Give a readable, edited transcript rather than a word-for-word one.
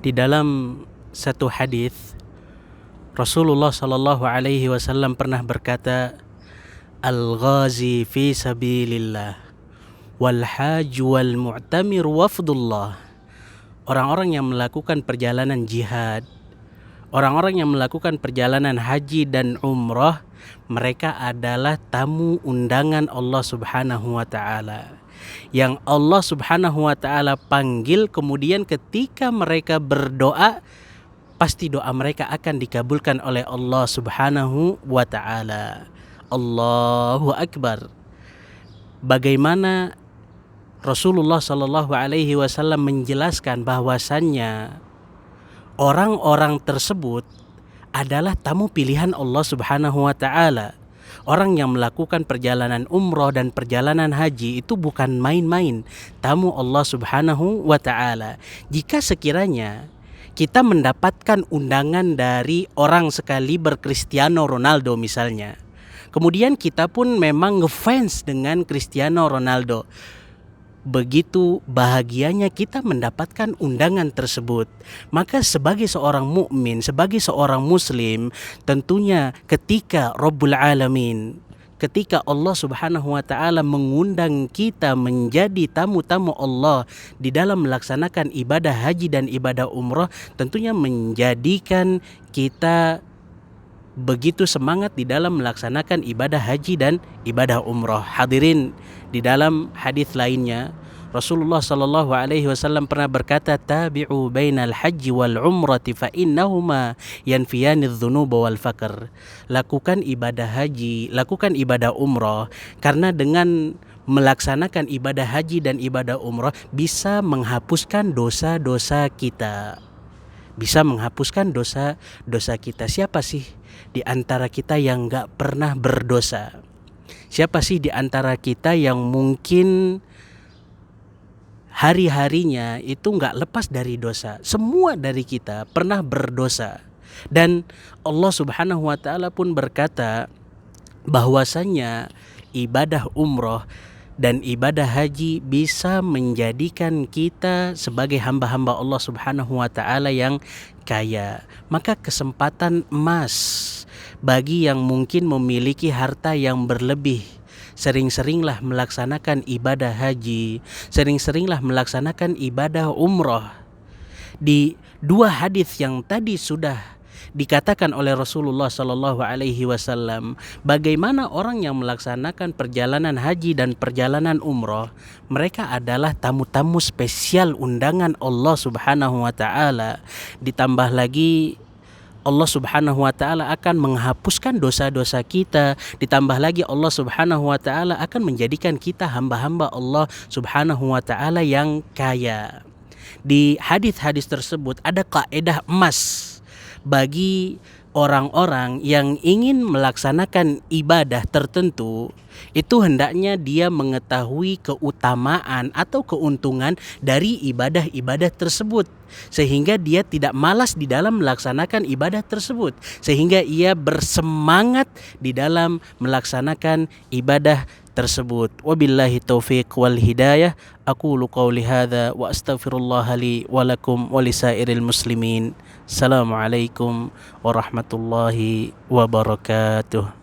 Di dalam satu hadis Rasulullah Shallallahu Alaihi Wasallam pernah berkata, "Al-ghazi fi sabilillah, wal haj wal mu'tamir wafdullah." Orang-orang yang melakukan perjalanan jihad, orang-orang yang melakukan perjalanan haji dan umrah, mereka adalah tamu undangan Allah Subhanahu wa taala. Yang Allah Subhanahu wa taala panggil, kemudian ketika mereka berdoa, pasti doa mereka akan dikabulkan oleh Allah Subhanahu wa taala. Allahu Akbar. Bagaimana Rasulullah Shallallahu Alaihi Wasallam menjelaskan bahwasannya orang-orang tersebut adalah tamu pilihan Allah Subhanahu wa taala. Orang yang melakukan perjalanan umroh dan perjalanan haji itu bukan main-main, tamu Allah Subhanahu wa taala. Jika sekiranya kita mendapatkan undangan dari orang sekaliber Cristiano Ronaldo misalnya, kemudian kita pun memang ngefans dengan Cristiano Ronaldo, begitu bahagianya kita mendapatkan undangan tersebut, maka sebagai seorang mukmin, sebagai seorang muslim, tentunya ketika Rabbul Alamin, ketika Allah Subhanahu wa taala mengundang kita menjadi tamu-tamu Allah di dalam melaksanakan ibadah haji dan ibadah umrah, tentunya menjadikan kita begitu semangat di dalam melaksanakan ibadah haji dan ibadah umrah. Hadirin, di dalam hadis lainnya Rasulullah sallallahu alaihi wasallam pernah berkata, "Tabi'u bainal haji wal umrati fa innahuma yanfiyani adz-dzunuba wal faqr." Lakukan ibadah haji, lakukan ibadah umrah, karena dengan melaksanakan ibadah haji dan ibadah umrah bisa menghapuskan dosa-dosa kita. Bisa menghapuskan dosa-dosa kita. Siapa sih di antara kita yang gak pernah berdosa? Siapa sih di antara kita yang mungkin hari-harinya itu gak lepas dari dosa? Semua dari kita pernah berdosa. Dan Allah Subhanahu wa taala pun berkata bahwasannya ibadah umroh dan ibadah haji bisa menjadikan kita sebagai hamba-hamba Allah Subhanahu wa taala yang kaya. Maka kesempatan emas bagi yang mungkin memiliki harta yang berlebih, sering-seringlah melaksanakan ibadah haji, sering-seringlah melaksanakan ibadah umroh. Di dua hadis yang tadi sudah dikatakan oleh Rasulullah Sallallahu Alaihi Wasallam, bagaimana orang yang melaksanakan perjalanan haji dan perjalanan umroh, mereka adalah tamu-tamu spesial undangan Allah Subhanahu Wa Taala. Ditambah lagi Allah Subhanahu wa taala akan menghapuskan dosa-dosa kita. Ditambah lagi Allah Subhanahu wa taala akan menjadikan kita hamba-hamba Allah Subhanahu wa taala yang kaya. Di hadis-hadis tersebut ada kaidah emas bagi orang-orang yang ingin melaksanakan ibadah tertentu. Itu hendaknya dia mengetahui keutamaan atau keuntungan dari ibadah-ibadah tersebut, sehingga dia tidak malas di dalam melaksanakan ibadah tersebut, sehingga ia bersemangat di dalam melaksanakan ibadah tersebut. Wabillahi taufiq wal hidayah. Aqulu qawli hadza wa astaghfirullah li wa lakum wa lisairil muslimin. Assalamualaikum warahmatullahi wabarakatuh.